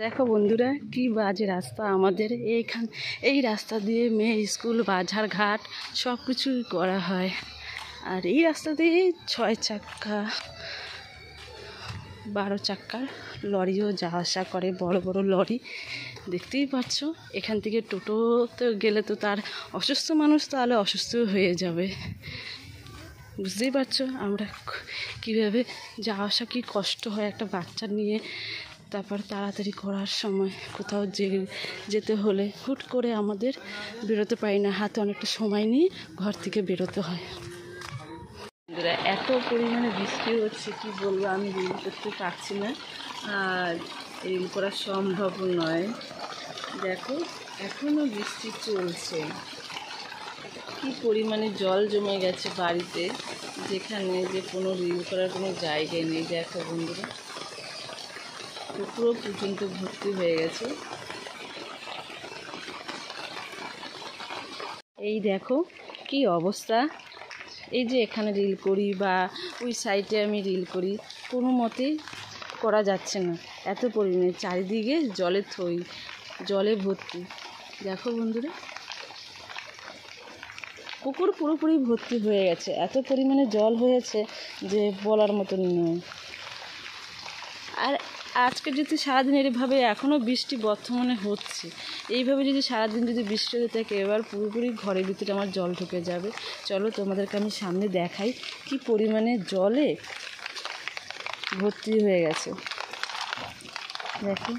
দেখো বন্ধুরা কি বাজে রাস্তা আমাদের এই রাস্তা দিয়ে মেয়ে স্কুল বাজার ঘাট সব কিছুই করা হয়। আর এই রাস্তা দিয়ে 6 চাক্কা 12 চাক্কার লরিও যাওয়া আসা করে, বড় বড় লরি। দেখতেই পাচ্ছ, এখান থেকে টোটোতে গেলে তো তার অসুস্থ মানুষ তাহলে অসুস্থ হয়ে যাবে। বুঝতেই পারছো আমরা কীভাবে যাওয়া আসা কী কষ্ট হয় একটা বাচ্চা নিয়ে। তারপর তাড়াতাড়ি করার সময় কোথাও যেতে হলে হুট করে আমাদের বেরোতে পারি না, হাতে অনেকটা সময় নিয়ে ঘর থেকে বেরোতে হয়। এত পরিমাণে বৃষ্টি হচ্ছে কি বলবো, আমি রিল করতে পারছি না আর রিল করা সম্ভব নয়। দেখো এখনও বৃষ্টি চলছে, কি পরিমাণে জল জমে গেছে বাড়িতে, যেখানে যে কোনো রিল করার কোনো জায়গায় নেই। দেখো বন্ধুরা, পুরো পর্যন্ত ভর্তি হয়ে গেছে। এই দেখো কি অবস্থা, এই যে এখানে রিল করি বা ওই সাইডে আমি রিল করি, কোনো মতেই করা যাচ্ছে না, এত পরিমাণে চারিদিকে জলে ভর্তি। দেখো বন্ধুরা, পুকুর পুরোপুরি ভর্তি হয়ে গেছে, এত পরিমাণে জল হয়েছে যে বলার মতন নয়। আর আজকে যদি সারাদিন এভাবে, এখনও বৃষ্টি বর্তমানে হচ্ছে, এইভাবে যদি সারাদিন যদি বৃষ্টি হতে থাকে, এবার পুরোপুরি ঘরের ভিতরে আমার জল ঢুকে যাবে। চলো তোমাদেরকে আমি সামনে দেখাই কি পরিমাণে জলে ভর্তি হয়ে গেছে। দেখো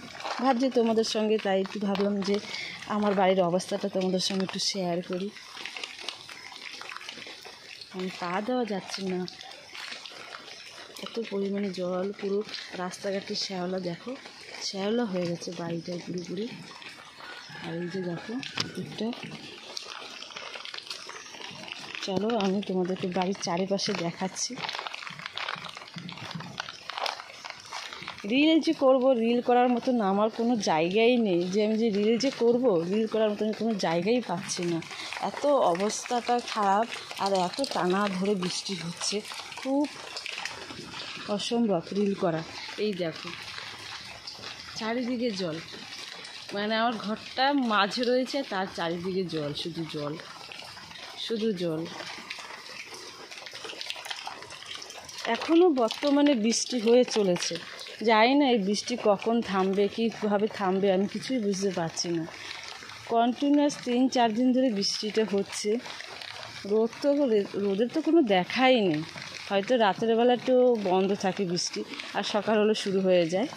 ভাবছি তোমাদের সঙ্গে, তাই একটু ভাবলাম যে আমার বাড়ির অবস্থাটা তোমাদের সঙ্গে একটু শেয়ার করি। আমি পা দেওয়া যাচ্ছে না, এত পরিমাণে জল, পুরো রাস্তাঘাটে শ্যাওলা। দেখো শ্যাওলা হয়ে গেছে বাড়িটায় পুরোপুরি। আর এই যে দেখো দিকটা, চলো আমি তোমাদেরকে বাড়ির চারিপাশে দেখাচ্ছি। রিল যে করবো, রিল করার মতন আমার কোনো জায়গাই নেই, যে আমি যে রিল যে করবো, রিল করার মতন কোনো জায়গাই পাচ্ছি না। এত অবস্থাটা খারাপ, আর এত টানা ধরে বৃষ্টি হচ্ছে, খুব অসম্ভব রিল করা। এই দেখো চারিদিকে জল, মানে আমার ঘরটা মাঝে রয়েছে, তার চারিদিকে জল, শুধু জল শুধু জল। এখনও বর্তমানে বৃষ্টি হয়ে চলেছে, জানি না এই বৃষ্টি কখন থামবে, কীভাবে থামবে, আমি কিছুই বুঝতে পারছি না। কন্টিনিউয়াস 3-4 দিন ধরে বৃষ্টিটা হচ্ছে। রোদের তো কোনো দেখাই নেই, হয়তো রাতের বেলা একটু বন্ধ থাকে বৃষ্টি, আর সকাল হলে শুরু হয়ে যায়।